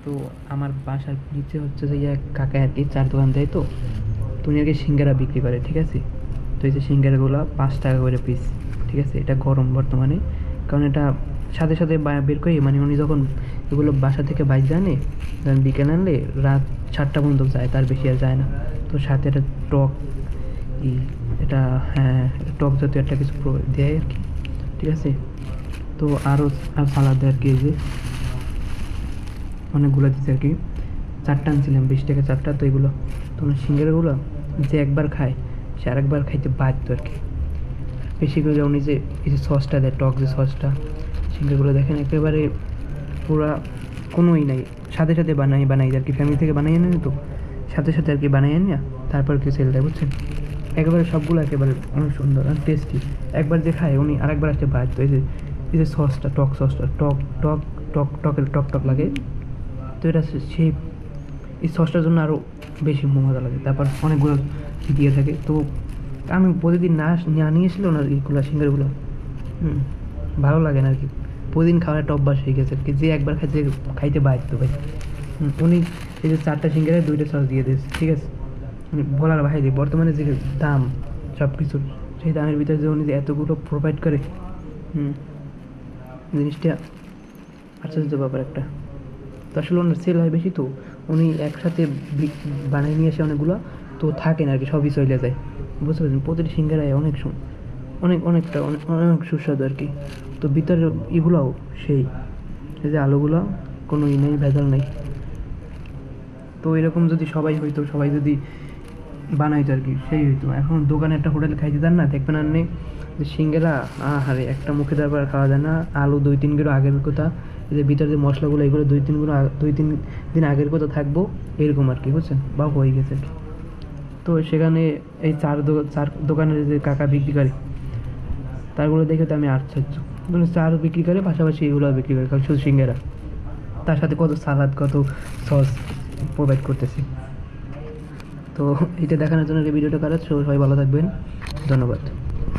তো আমার বাসার নিচে হচ্ছে যে এক কাকা আর কি চার দোকান দেয়, তো উনি আর কি সিঙ্গারা বিক্রি করে, ঠিক আছে। তো এই যে সিঙ্গারাগুলো 5 টাকা করে পিস, ঠিক আছে। এটা গরম বর্তমানে, কারণ এটা সাথে সাথে বের করি, মানে উনি যখন এগুলো বাসা থেকে বাইক জানে, ধরেন বিকেল আনলে রাত 7টা পর্যন্ত যায়, তার বেশি আর যায় না। তো সাথে একটা টক ই এটা, হ্যাঁ, টক জাতীয় একটা কিছু দেয় আর কি, ঠিক আছে। তো আরও আর সালাদ দেয় আর কি, এই যে অনেকগুলো দিচ্ছে আর কি। 4টা আনছিলাম, 20 টাকা 4টা। তো এগুলো তো সিঙ্গারাগুলো যে একবার খায় সে আরেকবার খাইতে বাধ্য আর কি। বেশি করে উনি যে এই যে সসটা দেয়, টক যে সসটা, সিঙ্গারগুলো দেখেন একেবারে পুরা কোনোই নাই, সাথে সাথে বানাই আর কি, ফ্যামিলি থেকে বানাই আনে তো, সাথে সাথে আর কি বানাই আনি না, তারপর কি সেল দেয়, বুঝছেন। একেবারে সবগুলো একেবারে অনেক সুন্দর আর টেস্টি। একবার যে খায় উনি আরেকবার আসতে বাধ্য। এই যে সসটা, টক সসটা, টক টক টক টকের টক টক লাগে। তো এটা সেই এই সসটার জন্য আরও বেশি মজা লাগে। তারপর অনেকগুলো দিয়ে থাকে। তো আমি প্রতিদিন না নিয়ে এসলেও না এইগুলো সিঙ্গারগুলো ভালো লাগে না আর কি। প্রতিদিন খাওয়ার একটা অভ্যাস হয়ে গেছে আর কি, যে একবার খাইতে বাধ্য ভাই। উনি এই যে 4টা সিঙ্গারে 2টা সস দিয়ে দিয়েছে, ঠিক আছে। বলার বাইরে বর্তমানে যে দাম সব কিছুর, সেই দামের ভিতরে যে উনি যে এতগুলো প্রোভাইড করে, জিনিসটা আশ্চর্য ব্যাপার একটা। তো আসলে ওনার সেল হয় বেশি, তো উনি একসাথে বানিয়ে নিয়ে আসে অনেকগুলো, তো থাকে না আর কি, সবই চলে যায়, বুঝতে পারছেন। প্রতিটি সিঙ্গারায় অনেকটা অনেক সুস্বাদু আর কি। তো ভিতরে এগুলোও সেই, এই যে আলুগুলো কোনো নেই, ভেজাল নেই। তো এরকম যদি সবাই হইতো, সবাই যদি বানাইতো আর কি, সেই হইতো। এখন দোকানে একটা হোটেলে খাইতে দেন না, দেখবেন আর নেই যে সিঙ্গারা, আহারে একটা মুখে তারপর খাওয়া যায় না। আলু 2-3 কিলো আগের কথা, এই যে ভিতরে যে মশলাগুলো, এগুলো 2-3 দিন আগের কথা থাকবো, এরকম আর কি, বুঝছেন, বা হয়ে গেছে আর কি। তো সেখানে এই চার দোকানের যে কাকা বিক্রি করে, তারগুলো দেখে তো আমি আশ্চর্য। চার বিক্রি করে, পাশাপাশি এগুলো বিক্রি করে, কারণ শুধু সিঙ্গারা, তার সাথে কত সালাদ, কত সস প্রোভাইড করতেছি। তো এটা দেখানোর জন্য ভিডিওটা করা। সবাই ভালো থাকবেন, ধন্যবাদ।